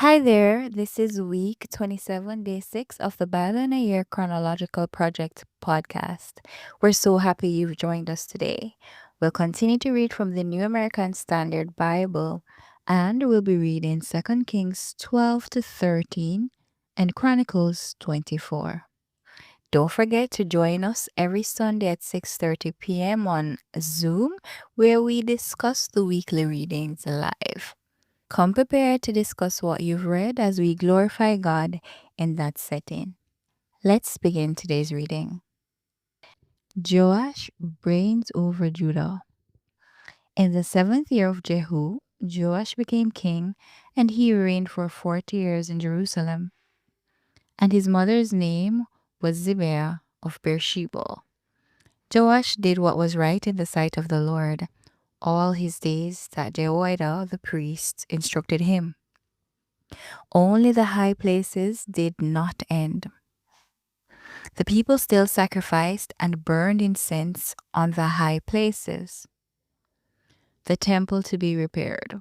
Hi there, this is week 27, day 6 of the BIAYL in a Year Chronological Project podcast. We're so happy you've joined us today. We'll continue to read from the New American Standard Bible, and we'll be reading 2 Kings 12 to 13 and Chronicles 24. Don't forget to join us every Sunday at 6:30 p.m. on Zoom, where we discuss the weekly readings live. Come prepared to discuss what you've read as we glorify God in that setting. Let's begin today's reading. Joash reigns over Judah. In the 7th year of Jehu, Joash became king, and he reigned for 40 years in Jerusalem. And his mother's name was Zibiah of Beersheba. Joash did what was right in the sight of the Lord all his days that Jehoiada the priest instructed him. Only the high places did not end. The people still sacrificed and burned incense on the high places, the temple to be repaired.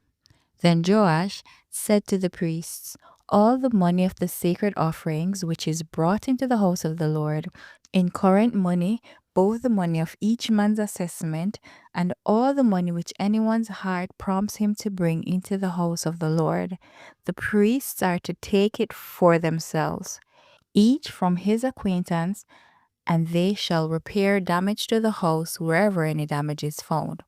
Then Joash said to the priests, all the money of the sacred offerings which is brought into the house of the Lord, in current money, both the money of each man's assessment and all the money which anyone's heart prompts him to bring into the house of the Lord, the priests are to take it for themselves, each from his acquaintance, and they shall repair damage to the house wherever any damage is found.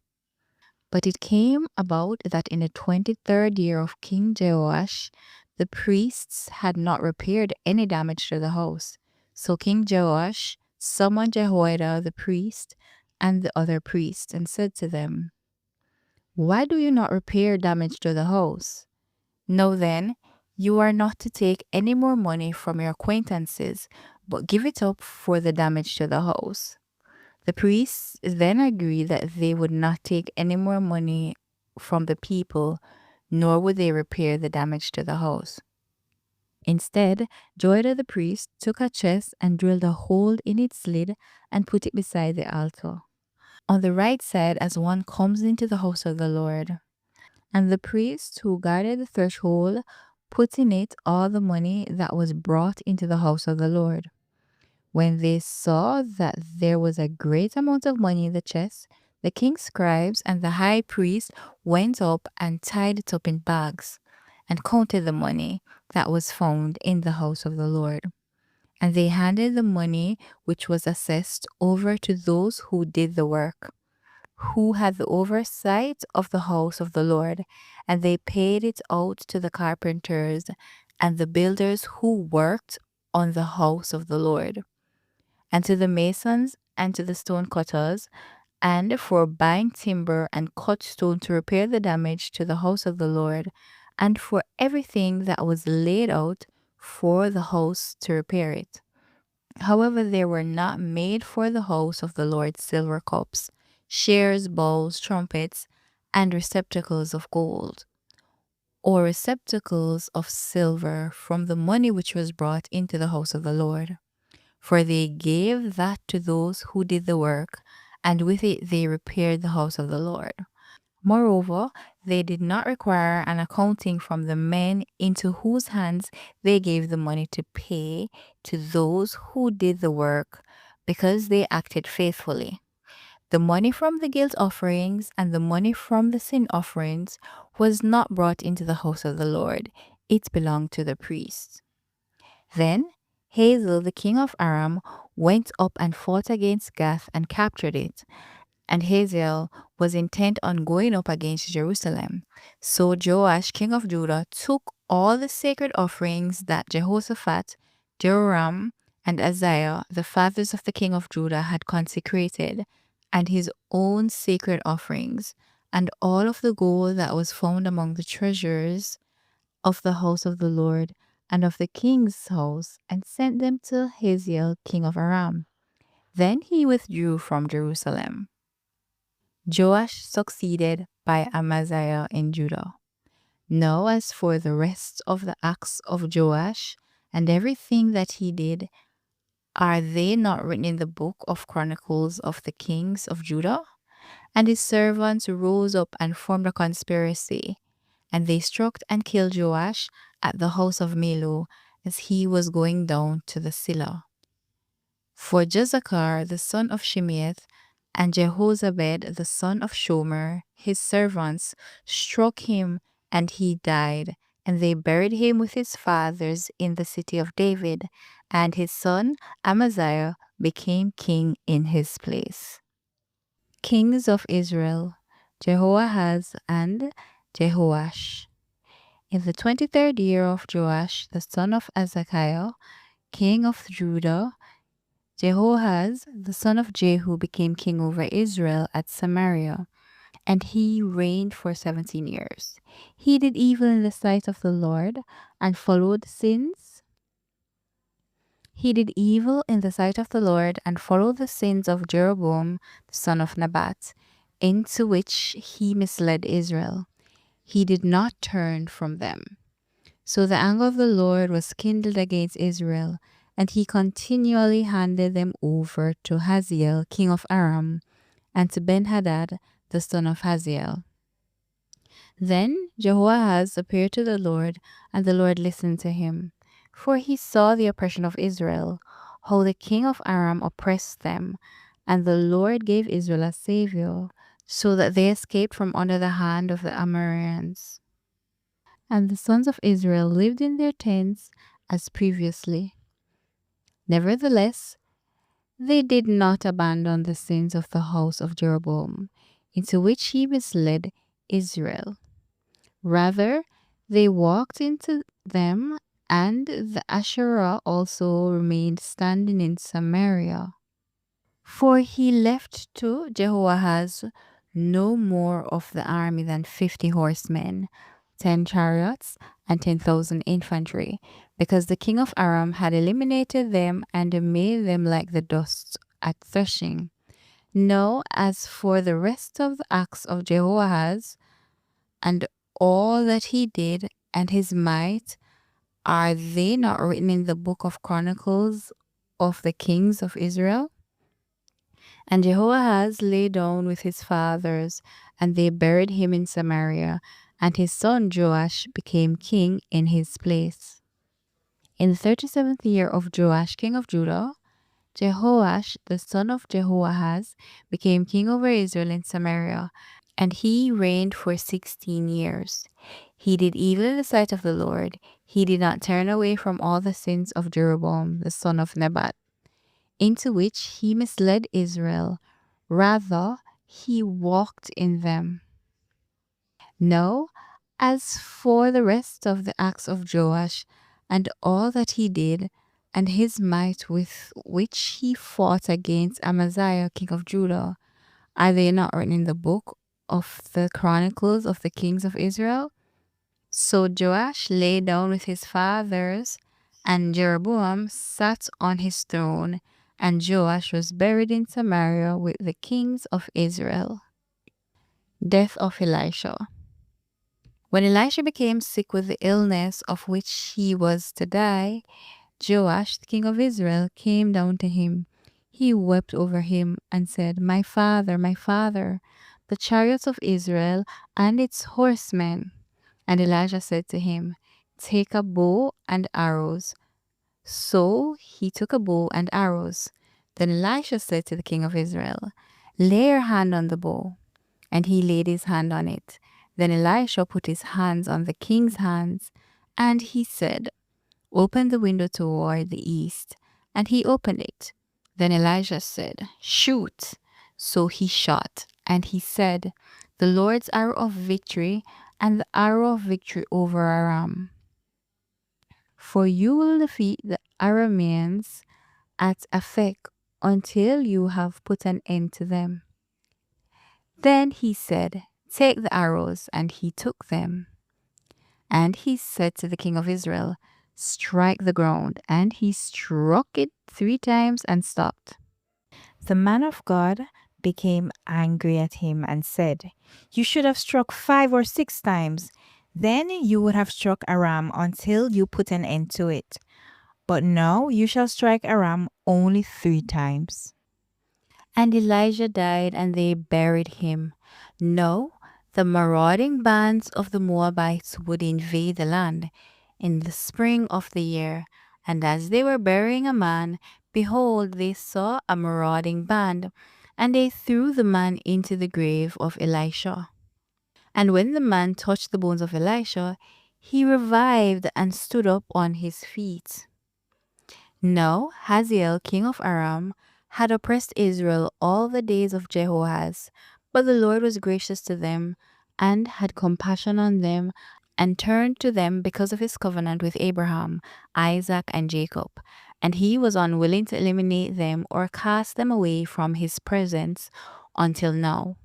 But it came about that in the 23rd year of King Jehoash, the priests had not repaired any damage to the house. So King Jehoash summoned Jehoiada the priest and the other priests and said to them, why do you not repair damage to the house? Know then, you are not to take any more money from your acquaintances, but give it up for the damage to the house. The priests then agreed that they would not take any more money from the people, nor would they repair the damage to the house. Instead, Joiada the priest took a chest and drilled a hole in its lid and put it beside the altar, on the right side as one comes into the house of the Lord. And the priest who guarded the threshold put in it all the money that was brought into the house of the Lord. When they saw that there was a great amount of money in the chest, the king's scribes and the high priest went up and tied it up in bags, and counted the money that was found in the house of the Lord. And they handed the money which was assessed over to those who did the work, who had the oversight of the house of the Lord, and they paid it out to the carpenters and the builders who worked on the house of the Lord, and to the masons and to the stone cutters, and for buying timber and cut stone to repair the damage to the house of the Lord, and for everything that was laid out for the house to repair it. However, there were not made for the house of the Lord silver cups, shares, bowls, trumpets, and receptacles of gold, or receptacles of silver from the money which was brought into the house of the Lord. For they gave that to those who did the work, and with it they repaired the house of the Lord. Moreover, they did not require an accounting from the men into whose hands they gave the money to pay to those who did the work, because they acted faithfully. The money from the guilt offerings and the money from the sin offerings was not brought into the house of the Lord. It belonged to the priests. Then Hazael the king of Aram went up and fought against Gath and captured it. And Hazael was intent on going up against Jerusalem. So Joash king of Judah took all the sacred offerings that Jehoshaphat, Joram, and Uzziah, the fathers of the king of Judah, had consecrated, and his own sacred offerings, and all of the gold that was found among the treasures of the house of the Lord and of the king's house, and sent them to Hazael king of Aram. Then he withdrew from Jerusalem. Joash succeeded by Amaziah in Judah. Now as for the rest of the acts of Joash and everything that he did, are they not written in the book of Chronicles of the kings of Judah? And his servants rose up and formed a conspiracy, and they struck and killed Joash at the house of Milo as he was going down to the Silla. For Jezachar the son of Shimeath and Jehozabad the son of Shomer, his servants, struck him, and he died, and they buried him with his fathers in the city of David, and his son Amaziah became king in his place. Kings of Israel, Jehoahaz and Jehoash. In the 23rd year of Joash, the son of Azakiah, king of Judah, Jehoahaz, the son of Jehu, became king over Israel at Samaria, and he reigned for 17 years. He did evil in the sight of the Lord and followed sins. He did evil in the sight of the Lord and followed the sins of Jeroboam, the son of Nebat, into which he misled Israel. He did not turn from them. So the anger of the Lord was kindled against Israel, and he continually handed them over to Hazael, king of Aram, and to Ben-Hadad, the son of Hazael. Then Jehoahaz appeared to the Lord, and the Lord listened to him. For he saw the oppression of Israel, how the king of Aram oppressed them, and the Lord gave Israel a savior, so that they escaped from under the hand of the Amorites. And the sons of Israel lived in their tents as previously. Nevertheless, they did not abandon the sins of the house of Jeroboam, into which he misled Israel. Rather, they walked into them, and the Asherah also remained standing in Samaria. For he left to Jehoahaz no more of the army than 50 horsemen, 10 chariots, and 10,000 infantry, because the king of Aram had eliminated them and made them like the dust at threshing. Now, as for the rest of the acts of Jehoahaz, and all that he did, and his might, are they not written in the book of Chronicles of the kings of Israel? And Jehoahaz lay down with his fathers, and they buried him in Samaria, and his son Joash became king in his place. In the 37th year of Joash king of Judah, Jehoash the son of Jehoahaz became king over Israel in Samaria, and he reigned for 16 years. He did evil in the sight of the Lord. He did not turn away from all the sins of Jeroboam the son of Nebat, into which he misled Israel. Rather, he walked in them. Now, as for the rest of the acts of Joash, and all that he did, and his might with which he fought against Amaziah king of Judah, are they not written in the book of the Chronicles of the kings of Israel? So Joash lay down with his fathers, and Jeroboam sat on his throne, and Joash was buried in Samaria with the kings of Israel. Death of Elisha. When Elisha became sick with the illness of which he was to die, Joash, the king of Israel, came down to him. He wept over him and said, my father, the chariots of Israel and its horsemen. And Elijah said to him, take a bow and arrows. So he took a bow and arrows. Then Elisha said to the king of Israel, lay your hand on the bow. And he laid his hand on it. Then Elisha put his hands on the king's hands, and he said, open the window toward the east. And he opened it. Then Elijah said, shoot. So he shot, and he said, the Lord's arrow of victory, and the arrow of victory over Aram. For you will defeat the Arameans at Aphek until you have put an end to them. Then he said, take the arrows, and he took them. And he said to the king of Israel, strike the ground. And he struck it 3 times and stopped. The man of God became angry at him and said, you should have struck 5 or 6 times. Then you would have struck Aram until you put an end to it. But now you shall strike Aram only 3 times. And Elijah died, and they buried him. Now the marauding bands of the Moabites would invade the land. in the spring of the year. And as they were burying a man, behold, they saw a marauding band, and they threw the man into the grave of Elisha. And when the man touched the bones of Elisha, he revived and stood up on his feet. Now Hazael king of Aram had oppressed Israel all the days of Jehoahaz, but the Lord was gracious to them, and had compassion on them, and turned to them because of his covenant with Abraham, Isaac, and Jacob. And he was unwilling to eliminate them or cast them away from his presence until now.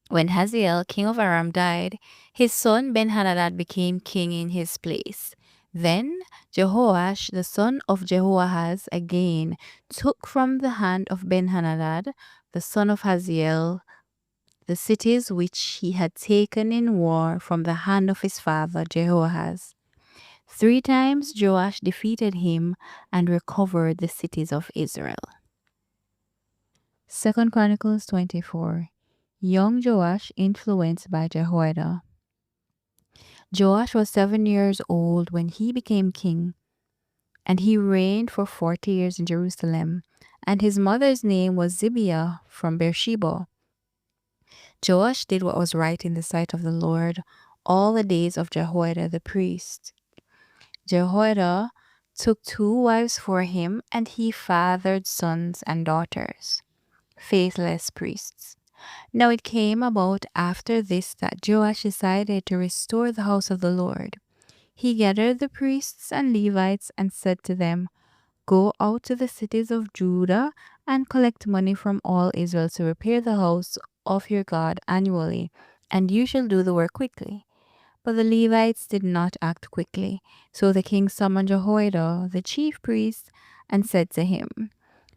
When Hazael king of Aram died, his son Ben-Hadad became king in his place. Then Jehoash the son of Jehoahaz again took from the hand of Ben-Hadad the son of Hazael the cities which he had taken in war from the hand of his father Jehoahaz. 3 times Joash defeated him and recovered the cities of Israel. 2 Chronicles 24. Young Joash influenced by Jehoiada. Joash was 7 years old when he became king, and he reigned for 40 years in Jerusalem, and his mother's name was Zibiah from Beersheba. Joash did what was right in the sight of the Lord all the days of Jehoiada the priest. Jehoiada took 2 wives for him, and he fathered sons and daughters, faithless priests. Now it came about after this that Joash decided to restore the house of the Lord. He gathered the priests and Levites and said to them, "Go out to the cities of Judah and collect money from all Israel to repair the house of your God annually, and you shall do the work quickly." But the Levites did not act quickly. So the king summoned Jehoiada, the chief priest, and said to him,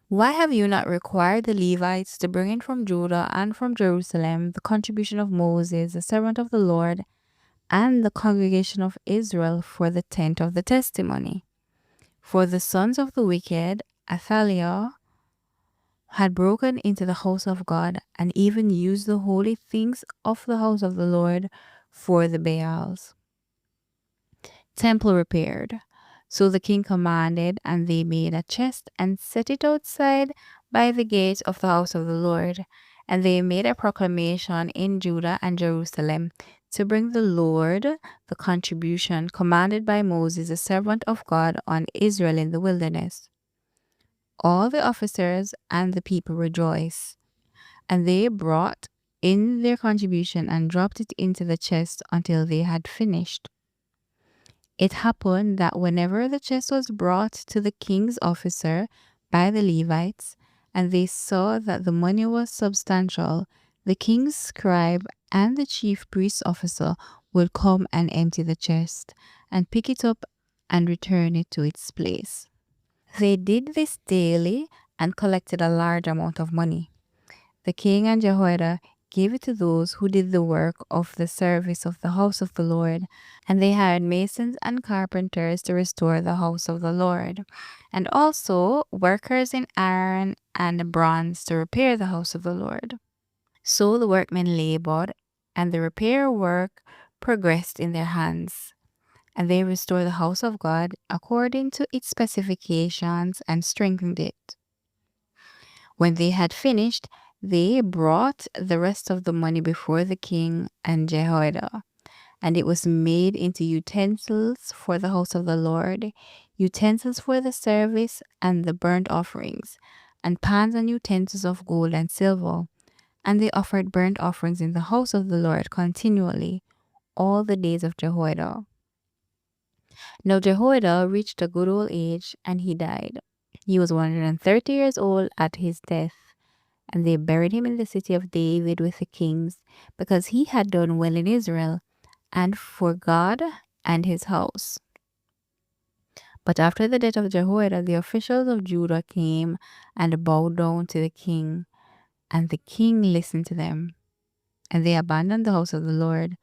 "Why have you not required the Levites to bring in from Judah and from Jerusalem the contribution of Moses, the servant of the Lord, and the congregation of Israel for the tent of the testimony?" For the sons of the wicked, Athaliah, had broken into the house of God and even used the holy things of the house of the Lord for the BIAYLs. Temple repaired. So the king commanded, and they made a chest and set it outside by the gate of the house of the Lord. And they made a proclamation in Judah and Jerusalem to bring the Lord the contribution commanded by Moses, the servant of God, on Israel in the wilderness. All the officers and the people rejoiced, and they brought in their contribution and dropped it into the chest until they had finished. It happened that whenever the chest was brought to the king's officer by the Levites, and they saw that the money was substantial, the king's scribe and the chief priest's officer would come and empty the chest, and pick it up and return it to its place. They did this daily and collected a large amount of money. The king and Jehoiada gave it to those who did the work of the service of the house of the Lord, and they hired masons and carpenters to restore the house of the Lord, and also workers in iron and bronze to repair the house of the Lord. So the workmen labored, and the repair work progressed in their hands, and they restored the house of God according to its specifications and strengthened it. When they had finished, they brought the rest of the money before the king and Jehoiada, and it was made into utensils for the house of the Lord, utensils for the service and the burnt offerings, and pans and utensils of gold and silver. And they offered burnt offerings in the house of the Lord continually all the days of Jehoiada. Now Jehoiada reached a good old age, and he died. He was 130 years old at his death, and they buried him in the city of David with the kings, because he had done well in Israel, and for God and his house. But after the death of Jehoiada, the officials of Judah came and bowed down to the king, and the king listened to them. And they abandoned the house of the Lord,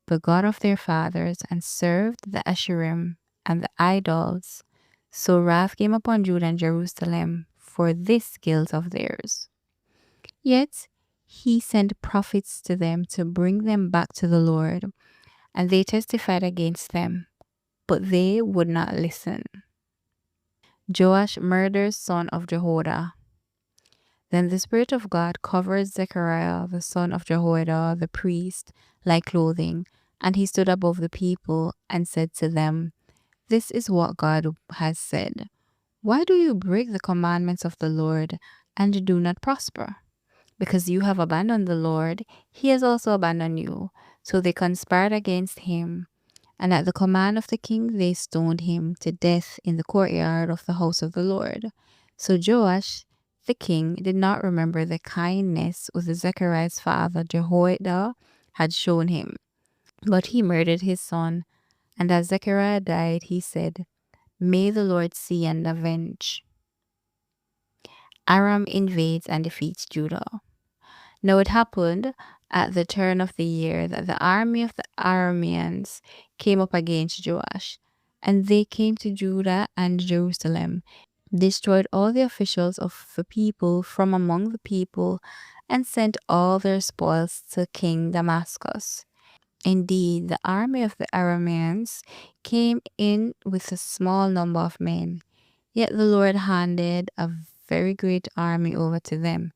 the God of their fathers, and served the Asherim and the idols. So wrath came upon Judah and Jerusalem for this guilt of theirs. Yet he sent prophets to them to bring them back to the Lord, and they testified against them. but they would not listen. Joash murders son of Jehoiada. Then the Spirit of God covered Zechariah, the son of Jehoiada, the priest, like clothing, and he stood above the people and said to them, "This is what God has said. Why do you break the commandments of the Lord and do not prosper? Because you have abandoned the Lord, he has also abandoned you." So they conspired against him, and at the command of the king they stoned him to death in the courtyard of the house of the Lord. So Joash the king did not remember the kindness which Zechariah's father Jehoiada had shown him, but he murdered his son. And as Zechariah died, he said, "May the Lord see and avenge." Aram invades and defeats Judah. Now it happened at the turn of the year that the army of the Arameans came up against Joash, and they came to Judah and Jerusalem, destroyed all the officials of the people from among the people, and sent all their spoils to King Damascus. Indeed, the army of the Arameans came in with a small number of men, yet the Lord handed a very great army over to them,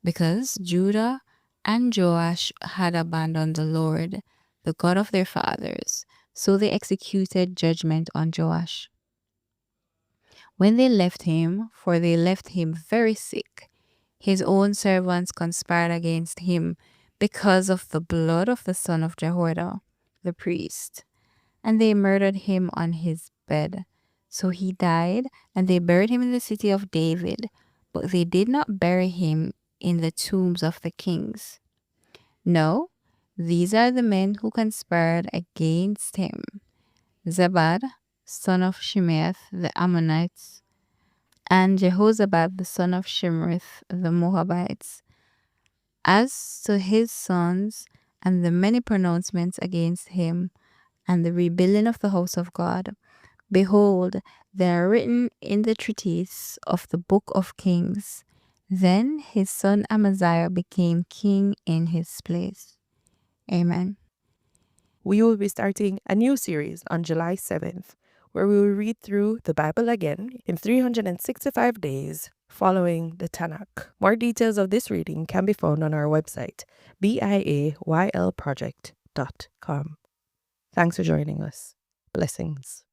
because Judah and Joash had abandoned the Lord, the God of their fathers. So they executed judgment on Joash. When they left him, for they left him very sick, his own servants conspired against him because of the blood of the son of Jehoiada, the priest, and they murdered him on his bed. So he died, and they buried him in the city of David, but they did not bury him in the tombs of the kings. No, these are the men who conspired against him: Zabad, son of Shimeath the Ammonites, and Jehozabad the son of Shimrith the Moabites. As to his sons and the many pronouncements against him and the rebuilding of the house of God, behold, they are written in the treatise of the book of Kings. Then his son Amaziah became king in his place. Amen. We will be starting a new series on July 7th, where we will read through the Bible again in 365 days following the Tanakh. More details of this reading can be found on our website, BIAYLproject.com. Thanks for joining us. Blessings.